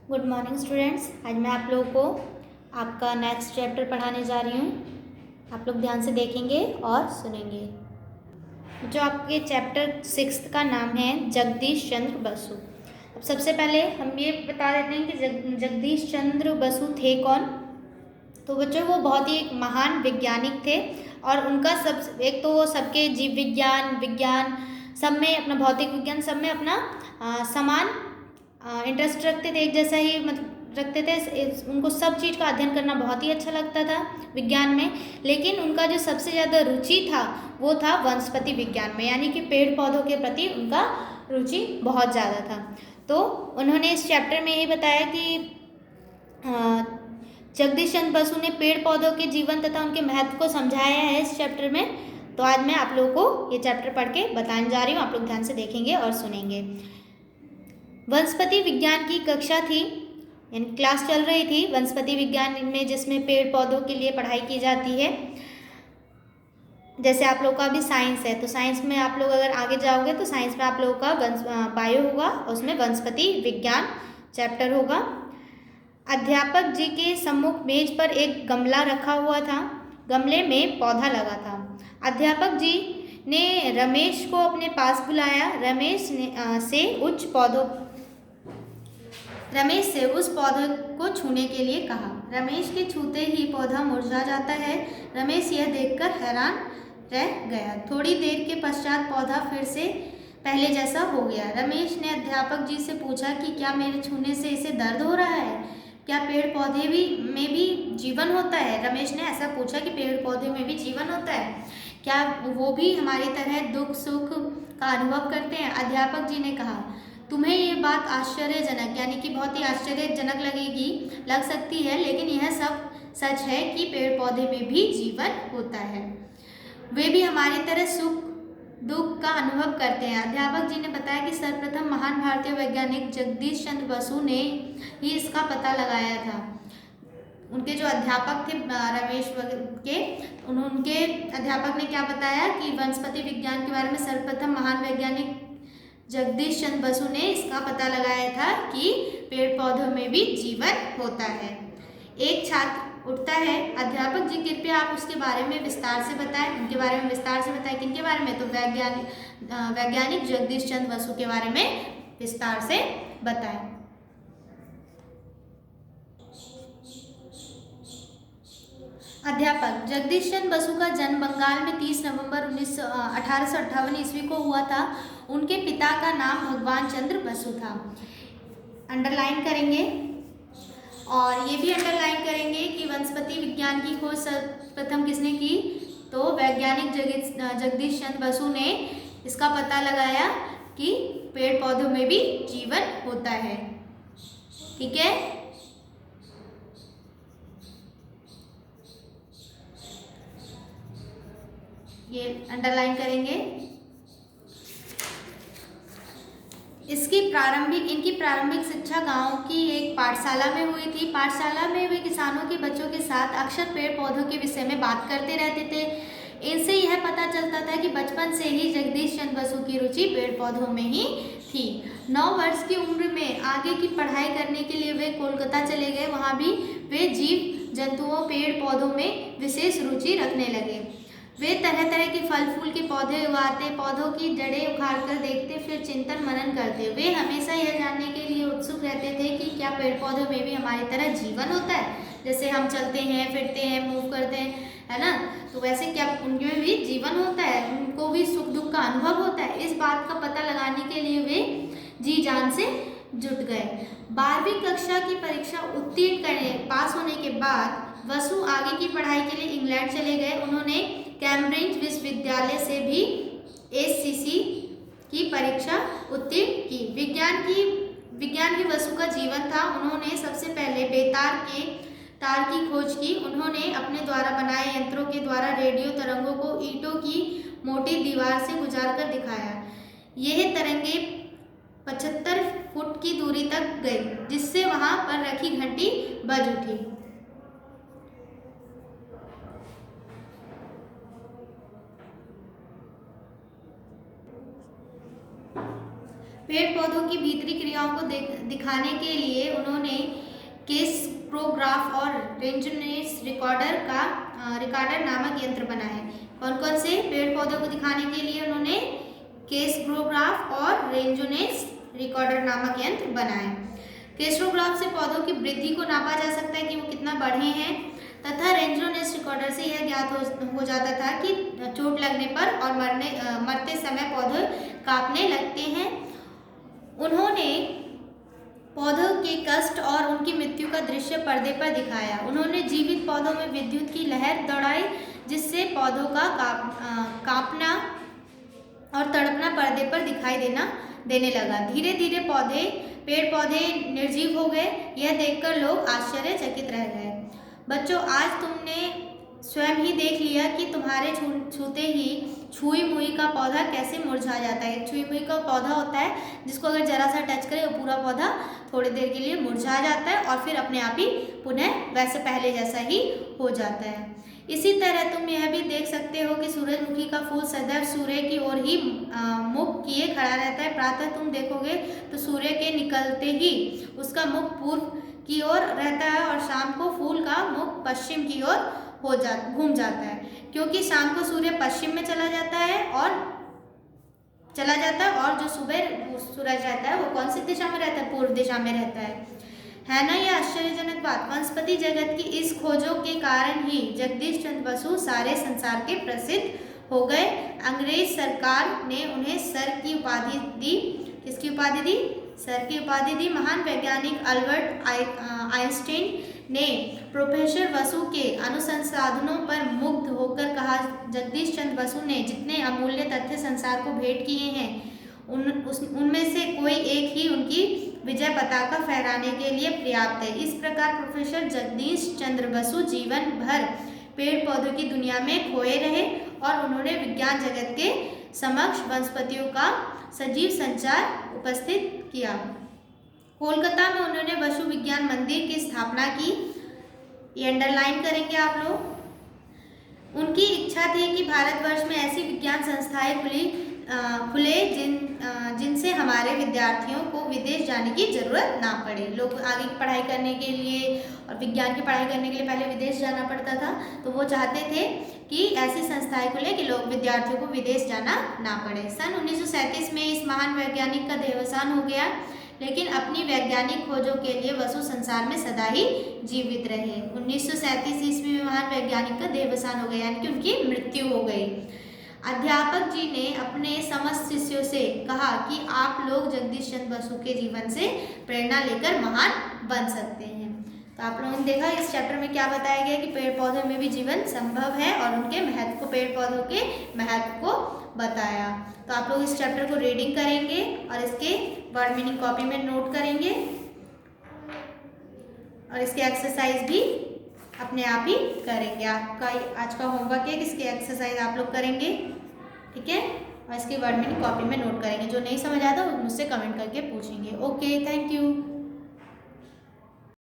Good morning students. आज मैं आप लोगों को आपका नेक्स्ट चैप्टर पढ़ाने जा रही हूँ। आप लोग ध्यान से देखेंगे और सुनेंगे। जो आपके चैप्टर 6 का नाम है जगदीश चंद्र बसु। अब सबसे पहले हम ये बता देते हैं कि जगदीश चंद्र बसु थे कौन। तो बच्चों वो बहुत ही एक महान वैज्ञानिक थे और उनका सब एक तो वो सबके जीव विज्ञान विज्ञान सब में अपना भौतिक विज्ञान सब में अपना समान इंटरेस्ट रखते थे, एक जैसा ही मतलब रखते थे। उनको सब चीज़ का अध्ययन करना बहुत ही अच्छा लगता था विज्ञान में। लेकिन उनका जो सबसे ज़्यादा रुचि था वो था वनस्पति विज्ञान में, यानी कि पेड़ पौधों के प्रति उनका रुचि बहुत ज़्यादा था। तो उन्होंने इस चैप्टर में ये बताया कि जगदीश चंद्र बसु ने पेड़ पौधों के जीवन तथा उनके महत्व को समझाया है इस चैप्टर में। तो आज मैं आप लोगों को ये चैप्टर पढ़ के बताने जा रही हूँ। आप लोग ध्यान से देखेंगे और सुनेंगे। वनस्पति विज्ञान की कक्षा थी, यानी क्लास चल रही थी वनस्पति विज्ञान में, जिसमें पेड़ पौधों के लिए पढ़ाई की जाती है। जैसे आप लोग का भी साइंस है, तो साइंस में आप लोग अगर आगे जाओगे तो साइंस में आप लोगों का बायो होगा, उसमें वनस्पति विज्ञान चैप्टर होगा। अध्यापक जी के सम्मुख मेज पर एक गमला रखा हुआ था। गमले में पौधा लगा था। अध्यापक जी ने रमेश को अपने पास बुलाया। रमेश से उस पौधे को छूने के लिए कहा। रमेश के छूते ही पौधा मुरझा जाता है। रमेश यह देखकर हैरान रह गया। थोड़ी देर के पश्चात पौधा फिर से पहले जैसा हो गया। रमेश ने अध्यापक जी से पूछा कि क्या मेरे छूने से इसे दर्द हो रहा है? क्या पेड़ पौधे में भी जीवन होता है? रमेश ने ऐसा पूछा कि पेड़ पौधे में भी जीवन होता है, क्या वो भी हमारी तरह दुख सुख का अनुभव करते हैं? अध्यापक जी ने कहा, तुम्हें ये बात आश्चर्यजनक यानी कि बहुत ही आश्चर्यजनक लग सकती है, लेकिन यह सब सच है कि पेड़ पौधे में भी जीवन होता है। वे भी हमारी तरह सुख दुख का अनुभव करते हैं। अध्यापक जी ने बताया कि सर्वप्रथम महान भारतीय वैज्ञानिक जगदीश चंद्र बसु ने ही इसका पता लगाया था। उनके जो अध्यापक थे रमेश के, उनके अध्यापक ने क्या बताया कि वनस्पति विज्ञान के बारे में सर्वप्रथम महान वैज्ञानिक जगदीश चंद्र बसु ने इसका पता लगाया था कि पेड़ पौधों में भी जीवन होता है। एक छात्र उठता है, अध्यापक जी कृपया आप उसके बारे में विस्तार से बताएं। उनके बारे में विस्तार से बताएं। किनके बारे में? तो वैज्ञानिक जगदीश चंद्र बसु के बारे में विस्तार से बताएं। अध्यापक, जगदीश चंद्र बसु का जन्म बंगाल में 30 नवंबर 1858 ईस्वी को हुआ था। उनके पिता का नाम भगवान चंद्र बसु था। अंडरलाइन करेंगे और ये भी अंडरलाइन करेंगे कि वनस्पति विज्ञान की खोज सर्वप्रथम किसने की? तो वैज्ञानिक जगदीश चंद्र बसु ने इसका पता लगाया कि पेड़ पौधों में भी जीवन होता है। ठीक है, ये अंडरलाइन करेंगे। इनकी प्रारंभिक शिक्षा गांव की एक पाठशाला में हुई थी। पाठशाला में वे किसानों के बच्चों के साथ अक्सर पेड़ पौधों के विषय में बात करते रहते थे। इनसे यह पता चलता था कि बचपन से ही जगदीश चंद्र बसु की रुचि पेड़ पौधों में ही थी। 9 वर्ष की उम्र में आगे की पढ़ाई करने के लिए वे कोलकाता चले गए। वहाँ भी वे जीव जंतुओं पेड़ पौधों में विशेष रुचि रखने लगे। वे तरह तरह के फल फूल के पौधे उगाते, पौधों की जड़ें उखाड़ कर देखते, फिर चिंतन मनन करते। वे हमेशा यह जानने के लिए उत्सुक रहते थे कि क्या पेड़ पौधों में भी हमारी तरह जीवन होता है, जैसे हम चलते हैं फिरते हैं मूव करते हैं, है ना? तो वैसे क्या उनमें भी जीवन होता है, उनको भी सुख दुख का अनुभव होता है? इस बात का पता लगाने के लिए वे जी जान से जुट गए। 12वीं कक्षा की परीक्षा उत्तीर्ण पास होने के बाद बसु आगे की पढ़ाई के लिए इंग्लैंड चले गए। उन्होंने कैम्ब्रिज विश्वविद्यालय से भी एससीसी की परीक्षा उत्तीर्ण की। विज्ञान की बसु का जीवन था। उन्होंने सबसे पहले बेतार के तार की खोज की। उन्होंने अपने द्वारा बनाए यंत्रों के द्वारा रेडियो तरंगों को ईंटों की मोटी दीवार से गुजार कर दिखाया। यह तरंगे 75 फुट की दूरी तक गई, जिससे वहां पर रखी घंटी बज उठी। पेड़ पौधों की भीतरी क्रियाओं को दिखाने के लिए उन्होंने केस्प्रोग्राफ और रेंजोनेस रिकॉर्डर नामक यंत्र बनाए। कौन कौन से पेड़ पौधों को दिखाने के लिए उन्होंने केस्प्रोग्राफ और रेंजोनेस रिकॉर्डर नामक यंत्र बनाए। केस्प्रोग्राफ से पौधों की वृद्धि को नापा जा सकता है कि वो कितना बढ़े हैं, तथा रेंजोनेस रिकॉर्डर से यह ज्ञात हो जाता था कि चोट लगने पर और मरते समय पौधे कांपने लगते हैं। उन्होंने पौधों के कष्ट और उनकी मृत्यु का दृश्य पर्दे पर दिखाया। उन्होंने जीवित पौधों में विद्युत की लहर दौड़ाई, जिससे पौधों का कांपना और तड़पना पर्दे पर दिखाई देने लगा। धीरे धीरे पेड़ पौधे निर्जीव हो गए। यह देखकर लोग आश्चर्यचकित रह गए। बच्चों, आज तुमने स्वयं ही देख लिया कि तुम्हारे छूते ही छुई मुई का पौधा कैसे मुरझा जाता है। छुई मुई का पौधा होता है जिसको अगर जरा सा टच करे वो पूरा पौधा थोड़ी देर के लिए मुरझा जाता है और फिर अपने आप ही पुनः वैसे पहले जैसा ही हो जाता है। इसी तरह तुम यह भी देख सकते हो कि सूरजमुखी का फूल सदैव सूर्य की ओर ही मुख किए खड़ा रहता है। प्रातः तुम देखोगे तो सूर्य के निकलते ही उसका मुख पूर्व की ओर रहता है और शाम को फूल का मुख पश्चिम की ओर घूम जाता है, क्योंकि शाम को सूर्य पश्चिम में चला जाता है और जो सुबह सूरज रहता है वो कौन सी दिशा में रहता है? पूर्व दिशा में रहता है ना। यह आश्चर्यजनक बात। वनस्पति जगत की इस खोजों के कारण ही जगदीश चंद्र बसु सारे संसार के प्रसिद्ध हो गए। अंग्रेज सरकार ने उन्हें सर की उपाधि दी। किसकी उपाधि दी? सर की उपाधि दी। महान वैज्ञानिक अल्बर्ट आइंस्टीन ने प्रोफेसर बसु के अनुसंधानों पर मुग्ध होकर कहा, जगदीश चंद्र बसु ने जितने अमूल्य तथ्य संसार को भेंट किए हैं उनमें से कोई एक ही उनकी विजय पताका फहराने के लिए पर्याप्त है। इस प्रकार प्रोफेसर जगदीश चंद्र बसु जीवन भर पेड़ पौधों की दुनिया में खोए रहे और उन्होंने विज्ञान जगत के समक्ष वनस्पतियों का सजीव संचार उपस्थित किया। कोलकाता में उन्होंने बसु विज्ञान मंदिर की स्थापना की। ये अंडरलाइन करेंगे आप लोग। उनकी इच्छा थी कि भारतवर्ष में ऐसी विज्ञान संस्थाएं खुले जिनसे हमारे विद्यार्थियों को विदेश जाने की जरूरत ना पड़े। लोग आगे की पढ़ाई करने के लिए और विज्ञान की पढ़ाई करने के लिए पहले विदेश जाना पड़ता था, तो वो चाहते थे कि ऐसी संस्थाएं खुले कि लोग विद्यार्थियों को विदेश जाना ना पड़े। सन 1937 में इस महान वैज्ञानिक का देहावसान हो गया, लेकिन अपनी वैज्ञानिक खोजों के लिए बसु संसार में सदा ही जीवित रहे। 1937 ईस्वी में महान वैज्ञानिक का देहावसान हो गया, यानी कि उनकी मृत्यु हो गई। अध्यापक जी ने अपने समस्त शिष्यों से कहा कि आप लोग जगदीश चंद्र बसु के जीवन से प्रेरणा लेकर महान बन सकते हैं। तो आप लोगों ने देखा इस चैप्टर में क्या बताया गया कि पेड़ पौधों में भी जीवन संभव है और उनके महत्व को, पेड़ पौधों के महत्व को बताया। तो आप लोग इस चैप्टर को रीडिंग करेंगे और इसके वर्ड मीनिंग कॉपी में नोट करेंगे और इसके एक्सरसाइज भी अपने आप ही करेंगे। आपका आज का होमवर्क है कि इसकी एक्सरसाइज आप लोग करेंगे, ठीक है, और इसकी वर्ड मीनिंग कॉपी में नोट करेंगे। जो नहीं समझ आता वो मुझसे कमेंट करके पूछेंगे। Okay, thank you.